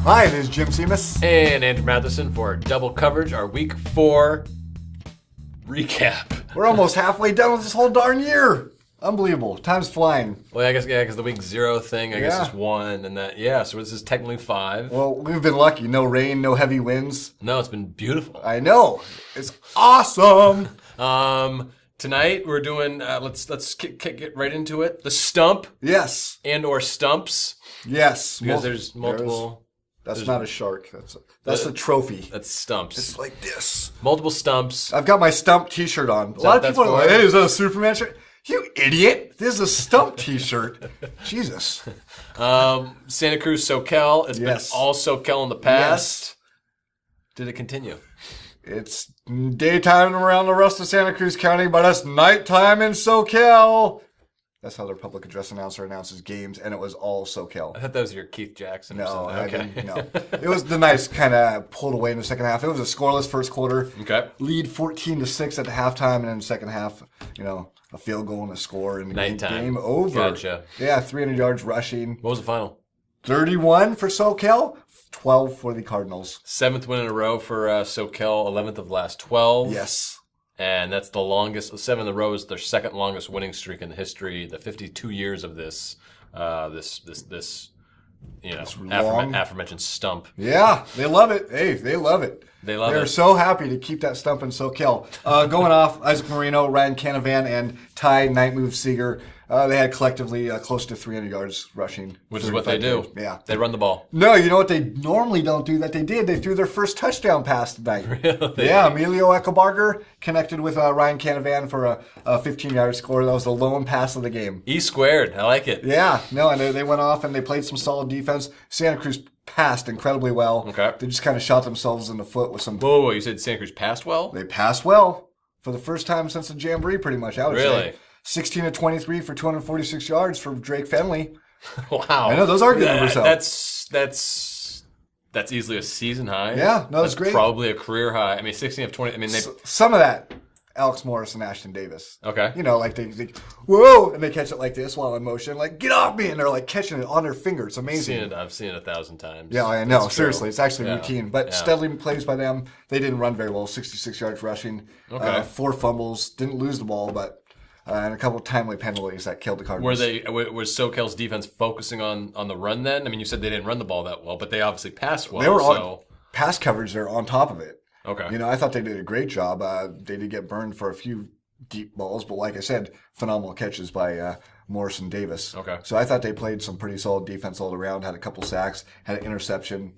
Hi, it is Jim Seimas. And Andrew Matheson for double coverage, our week 4 recap. We're almost halfway done with this whole darn year. Unbelievable. Time's flying. Well, I guess, because the week 0 thing, I guess is 1, and that, so this is technically 5. Well, we've been lucky. No rain, no heavy winds. No, it's been beautiful. I know. It's awesome. Tonight we're doing, let's get right into it. The stump. Yes. And or stumps. Yes. Because there's multiple. That's not a shark. That's a trophy. That's stumps. It's like this. Multiple stumps. I've got my stump t-shirt on. A lot of people are like, hey, is that a Superman shirt? You idiot. This is a stump t-shirt. Jesus. Santa Cruz, SoCal. It's been all SoCal in the past. Yes. Did it continue? It's daytime around the rest of Santa Cruz County, but it's nighttime in SoCal. That's how their public address announcer announces games, and it was all SoCal. I thought that was your Keith Jackson or No, something. okay. No. It was the nice kind of pulled away in the second half. It was a scoreless first quarter. Okay. Lead 14-6 at the halftime, and in the second half, a field goal and a score, and game over. Gotcha. Yeah, 300 yards rushing. What was the final? 31 for SoCal, 12 for the Cardinals. 7th win in a row for SoCal, 11th of the last 12. Yes. And that's the longest. 7 in a row is their second longest winning streak in the history. The 52 years of this aforementioned stump. Yeah, they love it. Hey, they love it. They're so happy to keep that stump in SoCal. Going off, Isaac Marino, Ryan Canavan, and Ty Nightmove Seeger. They had collectively close to 300 yards rushing. Which is what they do. Yeah. They run the ball. No, you know what they normally don't do that they did? They threw their first touchdown pass tonight. Really? Yeah, Emilio Echobarger connected with Ryan Canavan for a 15-yard score. That was the lone pass of the game. E squared. I like it. Yeah. No, and they went off and they played some solid defense. Santa Cruz passed incredibly well. Okay. They just kind of shot themselves in the foot with some... Whoa, you said Santa Cruz passed well? They passed well for the first time since the Jamboree, pretty much, I would say. Really? 16 of 23 for 246 yards for Drake Fenley. Wow. I know, those are good numbers, though. That's easily a season high. Yeah, no, that's great. Probably a career high. I mean, 16 of 20. I mean, some of that, Alex Morris and Ashton Davis. Okay. Like they whoa, and they catch it like this while in motion, like, get off me, and they're like catching it on their finger. It's amazing. I've seen it 1,000 times. Yeah, I know. Seriously, it's actually routine. But steadily plays by them. They didn't run very well. 66 yards rushing. Okay. 4 fumbles. Didn't lose the ball, but and a couple of timely penalties that killed the Cardinals. Was SoCal's defense focusing on the run then? I mean, you said they didn't run the ball that well, but they obviously passed well. They were on pass coverage. They're on top of it. Okay. I thought they did a great job. They did get burned for a few deep balls, but like I said, phenomenal catches by Morris and Davis. Okay. So I thought they played some pretty solid defense all around. Had a couple sacks. Had an interception.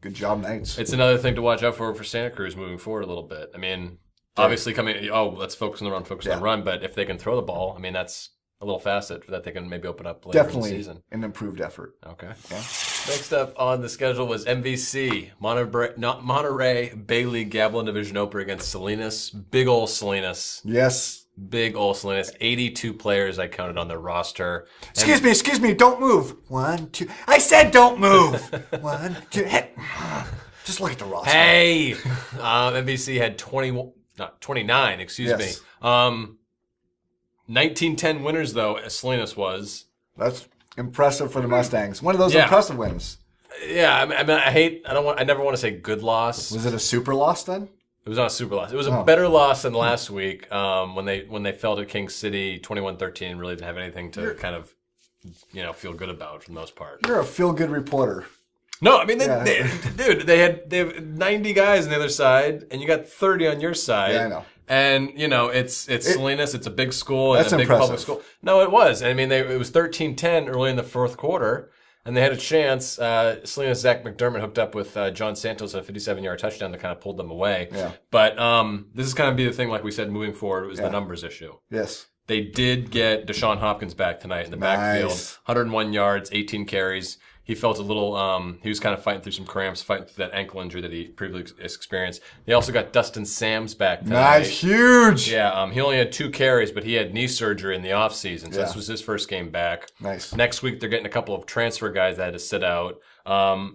Good job, Knights. It's another thing to watch out for Santa Cruz moving forward a little bit. I mean, obviously let's focus on the run, on the run. But if they can throw the ball, I mean, that's a little facet that they can maybe open up later in the season. Definitely an improved effort. Okay. Yeah. Next up on the schedule was MVC, Monterey Bay League Gavilan Division opener against Salinas. Big ol' Salinas. Yes. Big ol' Salinas. 82 players I counted on their roster. Excuse me, don't move. 1, 2. I said don't move. 1, 2. Hey. Just look at the roster. Hey! MVC had 29, excuse me. 1910 winners, though, Salinas was. That's impressive for the Mustangs. One of those impressive wins. Yeah, I mean, I never want to say good loss. Was it a super loss then? It was not a super loss. It was a better loss than last week when they fell to King City 21-13. Really didn't have anything to kind of feel good about for the most part. You're a feel-good reporter. No, I mean, they have 90 guys on the other side, and you got 30 on your side. Yeah, I know. And it's Salinas. It's a big school and that's a big impressive. public school. No, it was. I mean, it was 13-10 early in the fourth quarter, and they had a chance. Salinas Zach McDermott hooked up with John Santos a 57-yard touchdown that kind of pulled them away. Yeah. But this is kind of be the thing, like we said, moving forward. It was the numbers issue. Yes. They did get Deshaun Hopkins back tonight in the backfield. 101 yards, 18 carries. He felt a little, he was kind of fighting through some cramps, fighting through that ankle injury that he previously experienced. They also got Dustin Sams back tonight. Nice, huge. Yeah, he only had 2 carries, but he had knee surgery in the offseason, so this was his first game back. Nice. Next week, they're getting a couple of transfer guys that had to sit out. I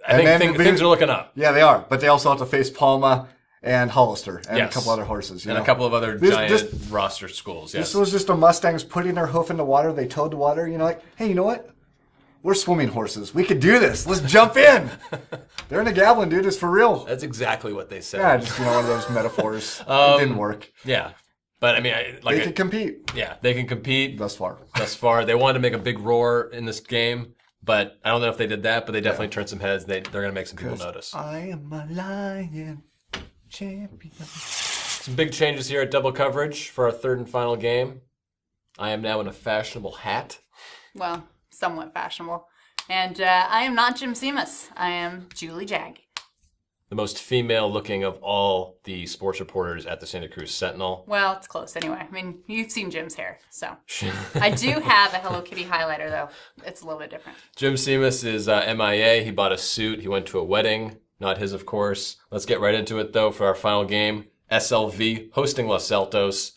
think things are looking up. Yeah, they are, but they also have to face Palma and Hollister and a couple other horses. A couple of other giant roster schools, yes. This was just the Mustangs putting their hoof in the water. They towed the water, like, hey, you know what? We're swimming horses. We could do this. Let's jump in. They're in a gabbling, dude. It's for real. That's exactly what they said. Yeah, just one of those metaphors. It didn't work. Yeah. But, I mean, they can compete. Yeah, they can compete. Thus far. They wanted to make a big roar in this game, but I don't know if they did that, but they definitely turned some heads. They're going to make some people notice. I am a lion champion. Some big changes here at Double Coverage for our third and final game. I am now in a fashionable hat. Well, somewhat fashionable. And I am not Jim Seimas. I am Julie Jag. The most female-looking of all the sports reporters at the Santa Cruz Sentinel. Well, it's close anyway. I mean, you've seen Jim's hair, so. I do have a Hello Kitty highlighter, though. It's a little bit different. Jim Seimas is MIA. He bought a suit. He went to a wedding. Not his, of course. Let's get right into it, though, for our final game. SLV hosting Los Altos.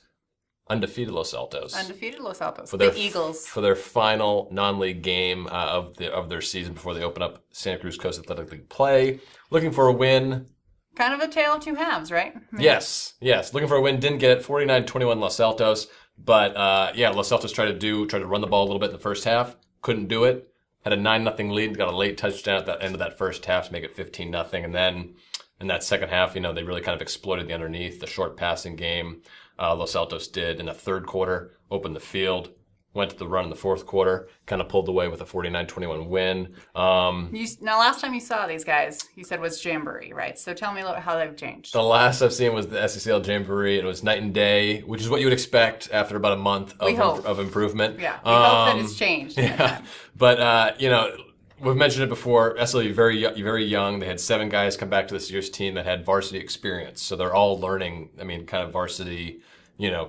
Undefeated Los Altos. Undefeated Los Altos. For the Eagles. For their final non-league game of their season before they open up Santa Cruz Coast Athletic League play. Looking for a win. Kind of a tale of two halves, right? Yes. Looking for a win. Didn't get it. 49-21 Los Altos. But, Los Altos tried to run the ball a little bit in the first half. Couldn't do it. Had a 9-0 lead. Got a late touchdown at the end of that first half to make it 15-0. And then in that second half, they really kind of exploited the underneath, the short passing game. Los Altos did in the third quarter, opened the field, went to the run in the fourth quarter, kind of pulled away with a 49-21 win. Now, last time you saw these guys, you said was Jamboree, right? So tell me a little how they've changed. The last I've seen was the SECL Jamboree. It was night and day, which is what you would expect after about a month of improvement. Yeah, we hope that it's changed. Yeah, but, we've mentioned it before. SLU very young. They had 7 guys come back to this year's team that had varsity experience. So they're all learning, kind of varsity,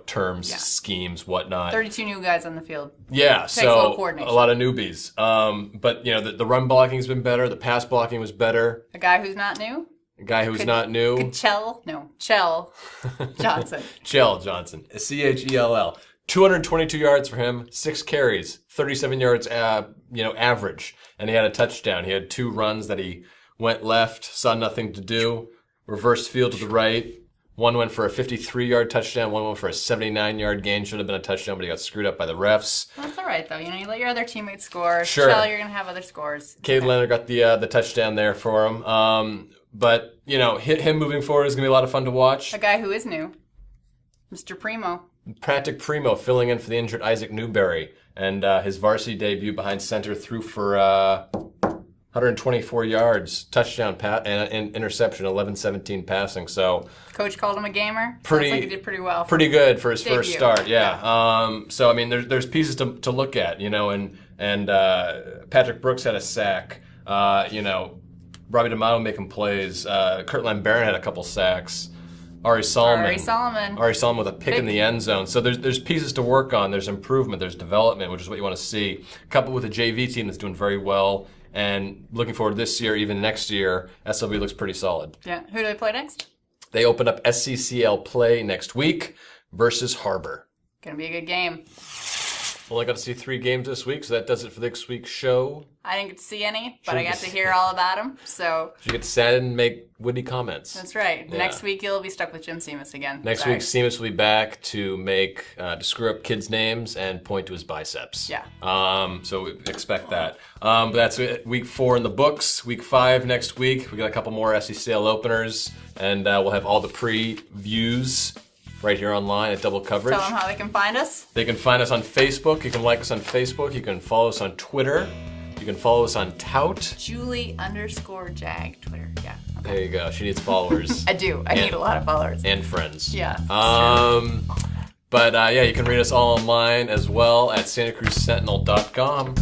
terms, schemes, whatnot. 32 new guys on the field. Yeah, Takes a little coordination. A lot of newbies. But, the run blocking has been better. The pass blocking was better. A guy who's not new? Chell Johnson. Chell Johnson. Chell. 222 yards for him, 6 carries, 37 yards, average. And he had a touchdown. He had 2 runs that he went left, saw nothing to do, reversed field to the right. One went for a 53-yard touchdown. One went for a 79-yard gain. Should have been a touchdown, but he got screwed up by the refs. Well, that's all right, though. You let your other teammates score. Sure. Shell, you're going to have other scores. Cade Leonard got the touchdown there for him. But, him moving forward is going to be a lot of fun to watch. A guy who is new, Mr. Primo. Patrick Primo filling in for the injured Isaac Newberry. And his varsity debut behind center threw for 124 yards, touchdown, and interception, 11-17 passing. So Coach called him a gamer. Sounds like he did pretty well. Pretty good for his first start, yeah. There's pieces to look at, and Patrick Brooks had a sack. Robbie D'Amato making plays. Kurt Lambaron had a couple sacks. Ari Solomon with a pick in the end zone. So there's pieces to work on. There's improvement. There's development, which is what you want to see. Coupled with a JV team that's doing very well. And looking forward to this year, even next year, SLV looks pretty solid. Yeah. Who do they play next? They open up SCCL play next week versus Harbor. Going to be a good game. Only got to see 3 games this week, so that does it for this week's show. I didn't get to see any, but I got to hear all about them. So you get to sit and make witty comments. That's right. Yeah. Next week you'll be stuck with Jim Seimas again. Next week Seimas will be back to screw up kids' names and point to his biceps. Yeah. So expect that. But that's it. Week 4 in the books. Week 5 next week. We got a couple more SECL openers, and we'll have all the previews right here online at Double Coverage. Tell them how they can find us. They can find us on Facebook. You can like us on Facebook. You can follow us on Twitter. You can follow us on Tout. Julie_Jag Twitter. Yeah. Okay. There you go. She needs followers. I do. I need a lot of followers. And friends. Yeah. You can read us all online as well at santacruzsentinel.com/.